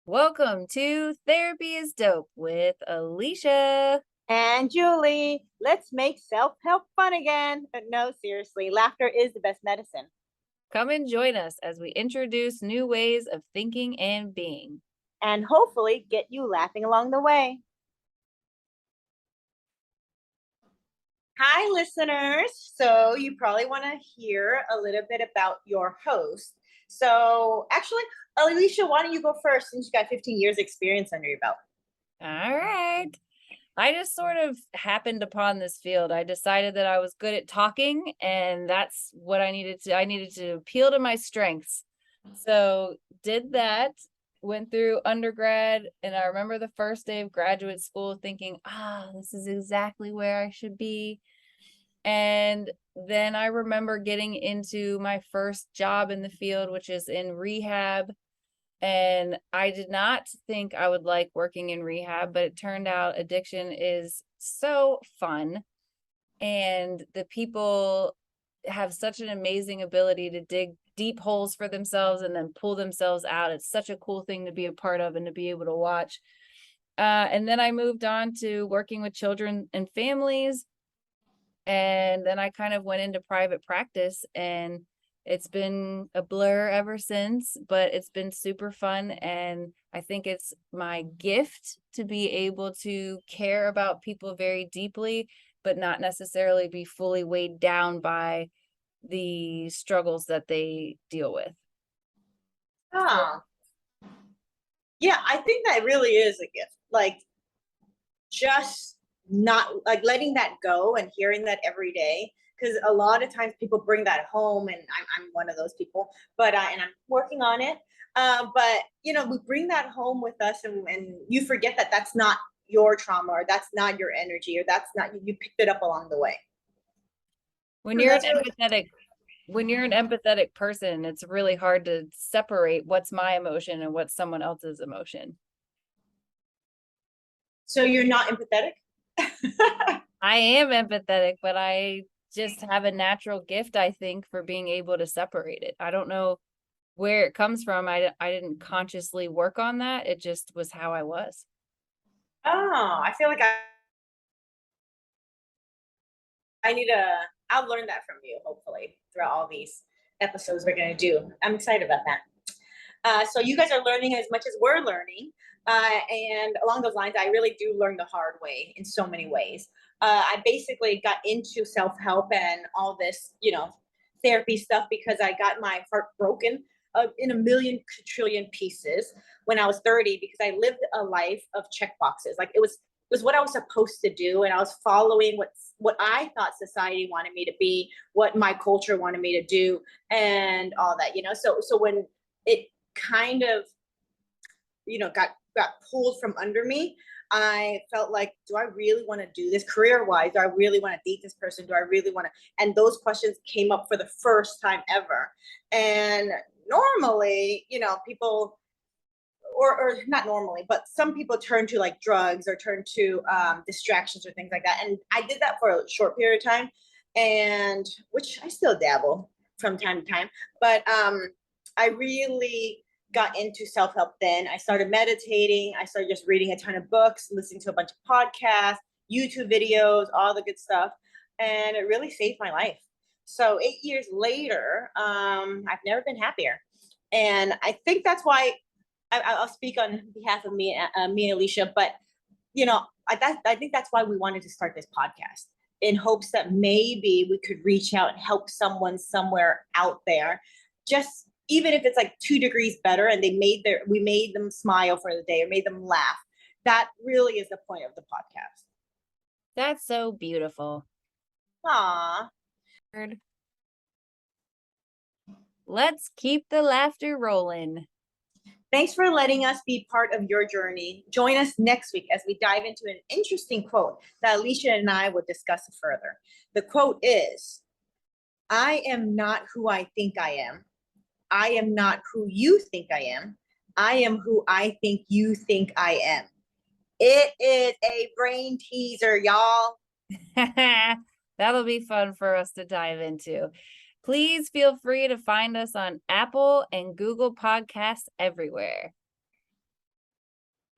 Welcome to Therapy is Dope with Alicia. And Julie, let's make self help fun again. No, seriously, laughter is the best medicine. Come and join us as we introduce new ways of thinking and being. And hopefully get you laughing along the way. Hi, listeners. So, you probably want to hear a little bit about your host. So, actually, Alicia, why don't you go first since you got 15 years experience under your belt? All right. I just sort of happened upon this field. I decided that I was good at talking, and that's what I needed to. I needed to appeal to my strengths. So, did that, went through undergrad, and I remember the first day of graduate school thinking, this is exactly where I should be. And then I remember getting into my first job in the field, which is in rehab. And I did not think I would like working in rehab, but it turned out addiction is so fun. And the people have such an amazing ability to dig deep holes for themselves and then pull themselves out. It's such a cool thing to be a part of and to be able to watch. And then I moved on to working with children and families, and then I kind of went into private practice, and it's been a blur ever since, but it's been super fun. And I think it's my gift to be able to care about people very deeply, but not necessarily be fully weighed down by the struggles that they deal with. Oh, yeah, I think that really is a gift. Like, just not like letting that go and hearing that every day, because a lot of times people bring that home, and I'm one of those people, but and I'm working on it. But we bring that home with us, and you forget that that's not your trauma, or that's not your energy, or that's not you picked it up along the way. When And you're an that's really empathetic when you're an empathetic person, it's really hard to separate what's my emotion and what's someone else's emotion. so you're not empathetic. I am empathetic, but I just have a natural gift, I think, for being able to separate it. I don't know where it comes from. I didn't consciously work on that. It just was how I was. Oh, I feel like I need to. I'll learn that from you, hopefully, throughout all these episodes we're going to do. I'm excited about that. So you guys are learning as much as we're learning. And along those lines, I really do learn the hard way in so many ways. I basically got into self help and all this, therapy stuff because I got my heart broken in a million trillion pieces when I was 30, because I lived a life of check boxes. Like it was what I was supposed to do, and I was following what I thought society wanted me to be, what my culture wanted me to do, and all that. So when it kind of got pulled from under me, I felt like, do I really want to do this career wise? Do I really want to date this person? Do I really want to? And those questions came up for the first time ever. And normally, people, or not normally, but some people turn to like drugs or turn to distractions or things like that. And I did that for a short period of time, and which I still dabble from time to time. But I really got into self help then. I started meditating. I started just reading a ton of books, listening to a bunch of podcasts, YouTube videos, all the good stuff. And it really saved my life. So 8 years later, I've never been happier. And I think that's why I'll speak on behalf of me and Alicia, but I think that's why we wanted to start this podcast, in hopes that maybe we could reach out and help someone somewhere out there, just even if it's like 2 degrees better, and we made them smile for the day or made them laugh. That really is the point of the podcast. That's so beautiful. Aw. Let's keep the laughter rolling. Thanks for letting us be part of your journey. Join us next week as we dive into an interesting quote that Alicia and I will discuss further. The quote is, I am not who I think I am. I am not who you think I am. I am who I think you think I am. It is a brain teaser, y'all. That'll be fun for us to dive into. Please feel free to find us on Apple and Google Podcasts everywhere.